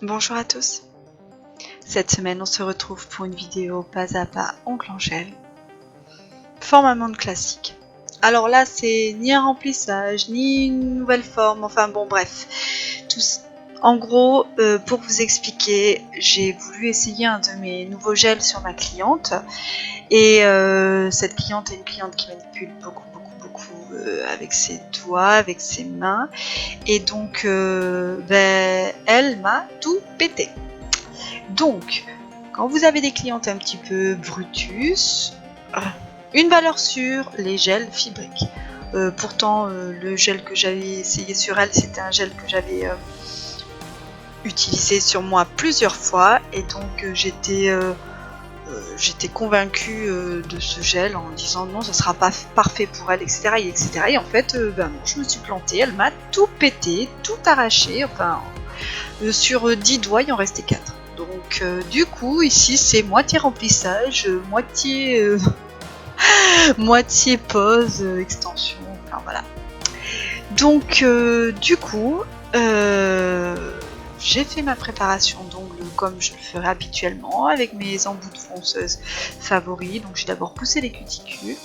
Bonjour à tous. Cette semaine, on se retrouve pour une vidéo pas à pas oncle Angèle. Forme amande classique. Alors là, c'est ni un remplissage, ni une nouvelle forme, enfin bon, bref. En gros, pour vous expliquer, j'ai voulu essayer un de mes nouveaux gels sur ma cliente. Et cette cliente est une cliente qui manipule beaucoup avec ses doigts, avec ses mains. Et donc, elle m'a tout pété. Donc, quand vous avez des clientes un petit peu brutus, une valeur sûre, les gels fibriques. Pourtant, le gel que j'avais essayé sur elle, c'était un gel que j'avais utilisé sur moi plusieurs fois. Et donc, j'étais convaincue de ce gel en disant non, ça sera pas parfait pour elle, etc. Et en fait, non, je me suis plantée. Elle m'a tout pété, tout arraché. Enfin, sur 10 doigts, il en restait 4. Donc du coup ici c'est moitié remplissage, moitié pose, extension, enfin voilà. Donc du coup j'ai fait ma préparation d'ongles comme je le ferais habituellement avec mes embouts de fonceuse favoris. Donc j'ai d'abord poussé les cuticules.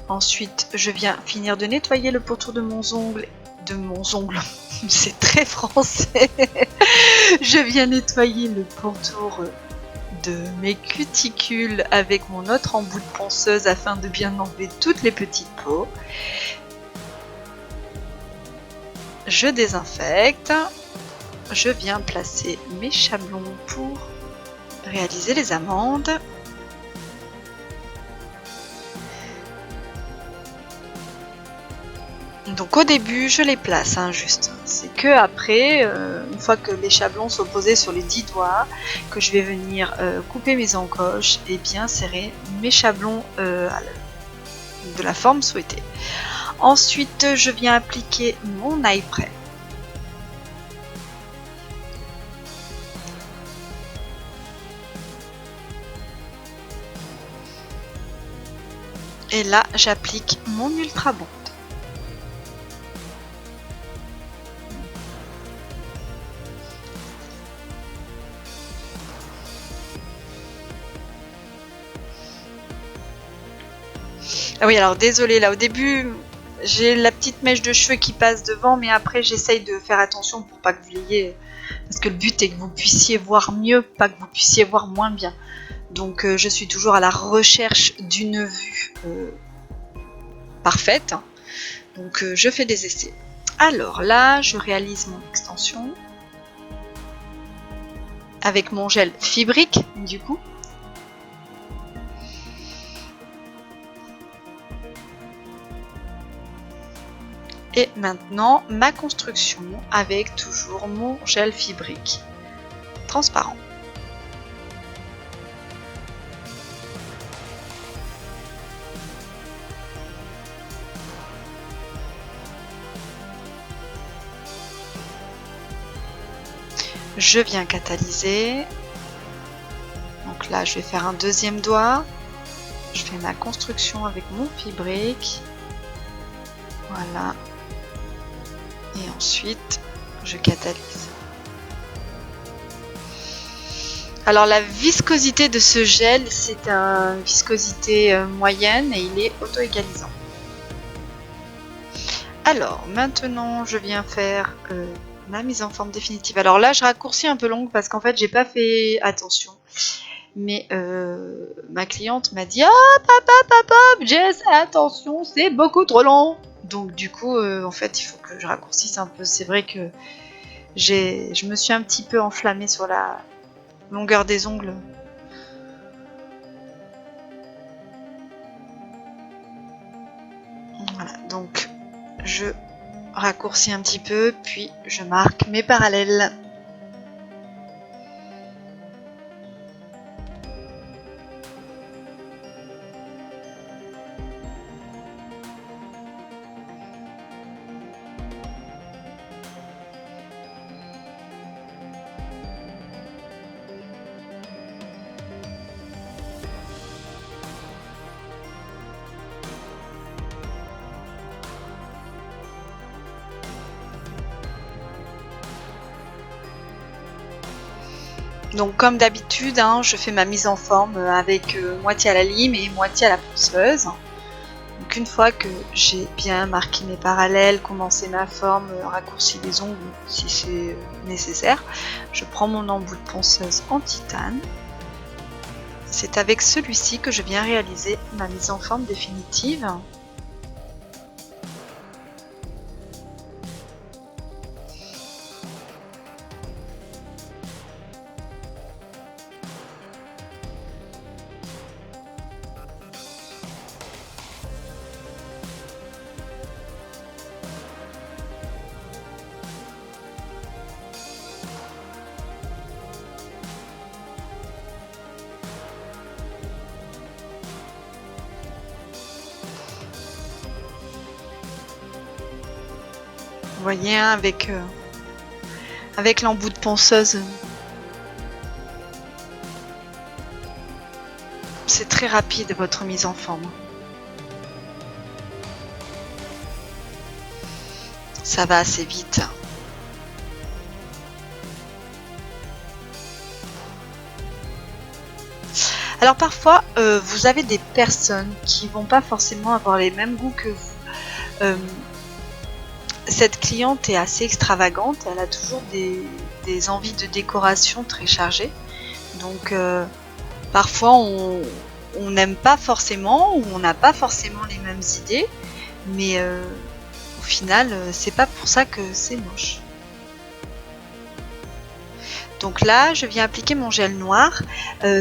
Ensuite je viens finir de nettoyer le pourtour de mon ongle. C'est très français. Je viens nettoyer le pourtour de mes cuticules avec mon autre embout de ponceuse afin de bien enlever toutes les petites peaux. Je désinfecte. Je viens placer mes chablons pour réaliser les amandes. Donc au début je les place juste, c'est que après, une fois que les chablons sont posés sur les 10 doigts, que je vais venir couper mes encoches et bien serrer mes chablons de la forme souhaitée. Ensuite je viens appliquer mon ail prêt. Et là j'applique mon ultra bond. Ah oui, alors désolé, là au début j'ai la petite mèche de cheveux qui passe devant, mais après j'essaye de faire attention pour pas que vous l'ayez, parce que le but est que vous puissiez voir mieux, pas que vous puissiez voir moins bien. Donc je suis toujours à la recherche d'une vue parfaite, donc je fais des essais. Alors là je réalise mon extension avec mon gel fibrique du coup. Et maintenant ma construction avec toujours mon gel fibrique transparent. Je viens catalyser. Donc là je vais faire un deuxième doigt. Je fais ma construction avec mon fibrique. Voilà. Et ensuite je catalyse. Alors la viscosité de ce gel, c'est une viscosité moyenne et il est auto-égalisant. Alors maintenant je viens faire ma mise en forme définitive. Alors là je raccourcis un peu longue parce qu'en fait j'ai pas fait attention. Mais ma cliente m'a dit hop hop hop hop Jess, attention, c'est beaucoup trop long. Donc du coup en fait il faut que je raccourcisse un peu. C'est vrai que je me suis un petit peu enflammée sur la longueur des ongles. Voilà, donc je raccourcis un petit peu, puis je marque mes parallèles. Donc comme d'habitude, hein, je fais ma mise en forme avec moitié à la lime et moitié à la ponceuse. Donc une fois que j'ai bien marqué mes parallèles, commencé ma forme, raccourci les ongles si c'est nécessaire, je prends mon embout de ponceuse en titane. C'est avec celui-ci que je viens réaliser ma mise en forme définitive. Vous voyez, hein, avec l'embout de ponceuse, c'est très rapide votre mise en forme. Ça va assez vite. Alors parfois, vous avez des personnes qui vont pas forcément avoir les mêmes goûts que vous. Cette cliente est assez extravagante, elle a toujours des envies de décoration très chargées. Donc parfois on n'aime pas forcément ou on n'a pas forcément les mêmes idées, mais au final c'est pas pour ça que c'est moche. Donc là je viens appliquer mon gel noir.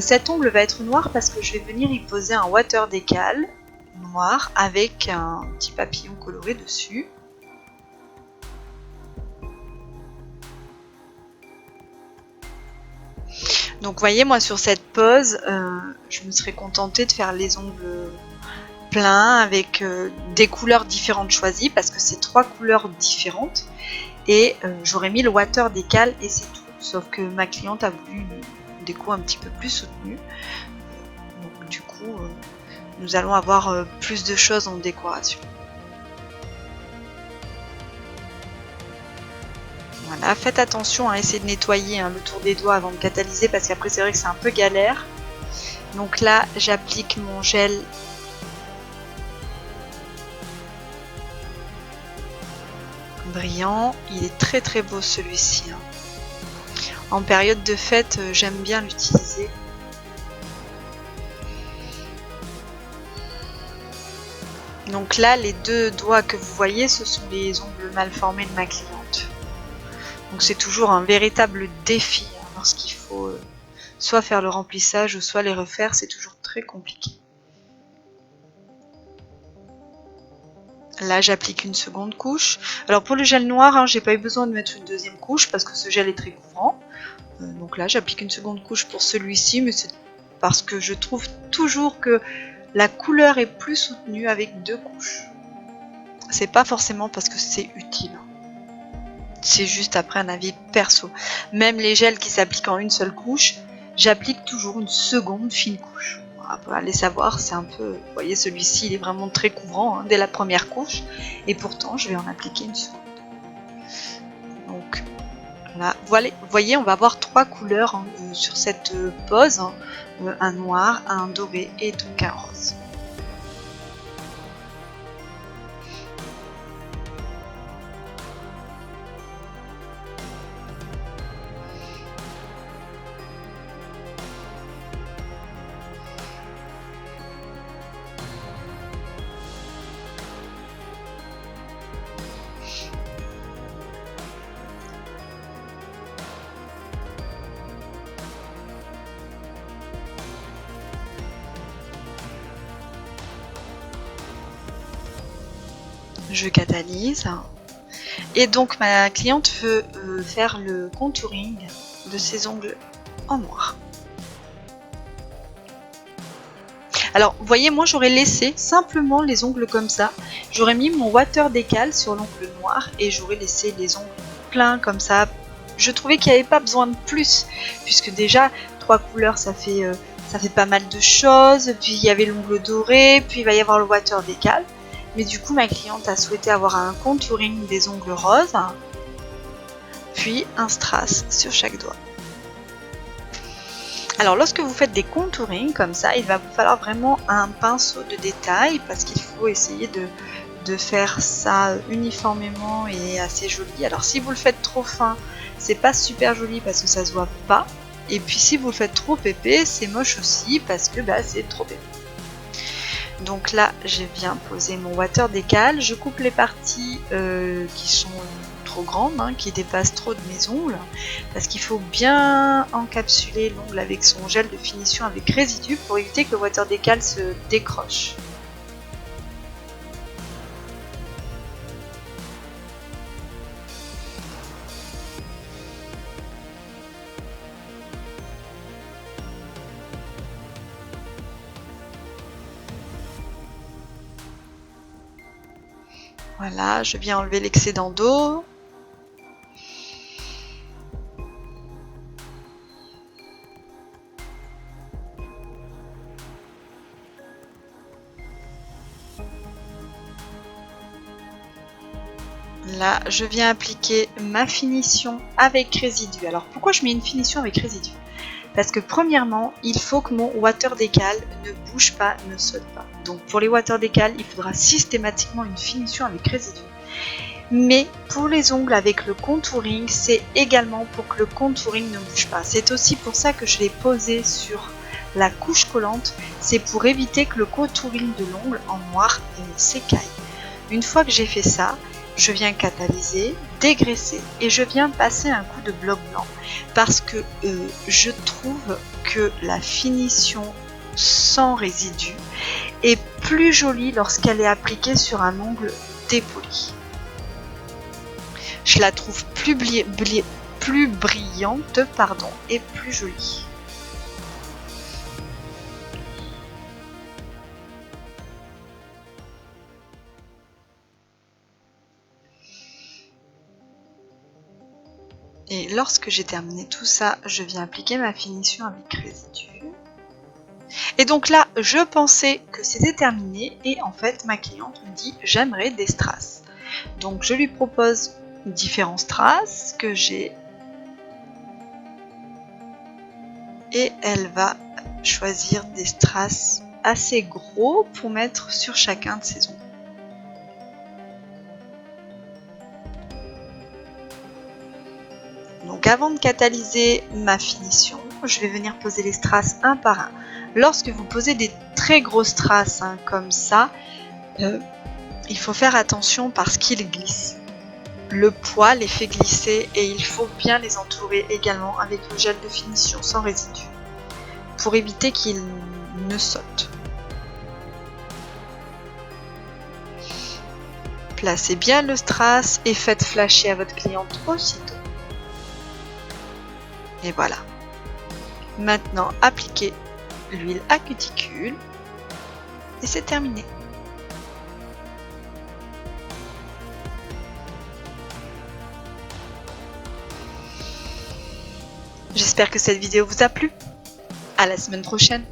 Cet ongle va être noir parce que je vais venir y poser un water décal noir avec un petit papillon coloré dessus. Donc vous voyez, moi sur cette pose, je me serais contentée de faire les ongles pleins avec des couleurs différentes choisies parce que c'est 3 couleurs différentes et j'aurais mis le water décal et c'est tout. Sauf que ma cliente a voulu une déco un petit peu plus soutenue. Donc du coup, nous allons avoir plus de choses en décoration. Voilà, faites attention à essayer de nettoyer le tour des doigts avant de catalyser parce qu'après c'est vrai que c'est un peu galère. Donc là j'applique mon gel brillant, il est très très beau celui-ci. En période de fête j'aime bien l'utiliser. Donc là les 2 doigts que vous voyez ce sont les ongles mal formés de ma cliente. Donc c'est toujours un véritable défi lorsqu'il faut soit faire le remplissage ou soit les refaire, c'est toujours très compliqué. Là j'applique une seconde couche. Alors pour le gel noir, j'ai pas eu besoin de mettre une deuxième couche parce que ce gel est très couvrant. Donc là j'applique une seconde couche pour celui-ci, mais c'est parce que je trouve toujours que la couleur est plus soutenue avec 2 couches. C'est pas forcément parce que c'est utile. C'est juste après un avis perso. Même les gels qui s'appliquent en une seule couche, j'applique toujours une seconde fine couche. Allez savoir, c'est un peu... Vous voyez, celui-ci, il est vraiment très couvrant dès la première couche. Et pourtant, je vais en appliquer une seconde. Donc, là, voilà, vous voyez, on va avoir 3 couleurs sur cette pose. Un noir, un doré et donc un rose. Je catalyse. Et donc ma cliente veut faire le contouring de ses ongles en noir. Alors vous voyez, moi j'aurais laissé simplement les ongles comme ça. J'aurais mis mon water décal sur l'ongle noir et j'aurais laissé les ongles pleins comme ça. Je trouvais qu'il n'y avait pas besoin de plus, puisque déjà 3 couleurs ça fait pas mal de choses. Puis il y avait l'ongle doré, puis il va y avoir le water décal. Mais du coup ma cliente a souhaité avoir un contouring des ongles roses, puis un strass sur chaque doigt. Alors lorsque vous faites des contourings comme ça, il va vous falloir vraiment un pinceau de détail parce qu'il faut essayer de faire ça uniformément et assez joli. Alors si vous le faites trop fin, c'est pas super joli parce que ça se voit pas. Et puis si vous le faites trop épais, c'est moche aussi parce que c'est trop épais. Donc là, je viens poser mon water décal. Je coupe les parties qui sont trop grandes, qui dépassent trop de mes ongles, parce qu'il faut bien encapsuler l'ongle avec son gel de finition avec résidu pour éviter que le water décal se décroche. Voilà, je viens enlever l'excédent d'eau. Là, je viens appliquer ma finition avec résidu. Alors, pourquoi je mets une finition avec résidu? Parce que premièrement, il faut que mon water décal ne bouge pas, ne saute pas. Donc pour les water décal, il faudra systématiquement une finition avec résidu. Mais pour les ongles avec le contouring, c'est également pour que le contouring ne bouge pas. C'est aussi pour ça que je l'ai posé sur la couche collante. C'est pour éviter que le contouring de l'ongle en noir s'écaille. Une fois que j'ai fait ça, je viens catalyser, dégraisser et je viens passer un coup de bloc blanc parce que je trouve que la finition sans résidu est plus jolie lorsqu'elle est appliquée sur un ongle dépoli. Je la trouve plus brillante et plus jolie. Et lorsque j'ai terminé tout ça, je viens appliquer ma finition avec résidu. Et donc là, je pensais que c'était terminé et en fait, ma cliente me dit « j'aimerais des strass ». Donc je lui propose différents strass que j'ai et elle va choisir des strass assez gros pour mettre sur chacun de ses ongles. Donc avant de catalyser ma finition, je vais venir poser les strass un par un. Lorsque vous posez des très gros strass comme ça, il faut faire attention parce qu'ils glissent. Le poids les fait glisser et il faut bien les entourer également avec le gel de finition sans résidu pour éviter qu'ils ne sautent. Placez bien le strass et faites flasher à votre cliente aussitôt. Et voilà. Maintenant, appliquez l'huile à cuticule et c'est terminé. J'espère que cette vidéo vous a plu. À la semaine prochaine.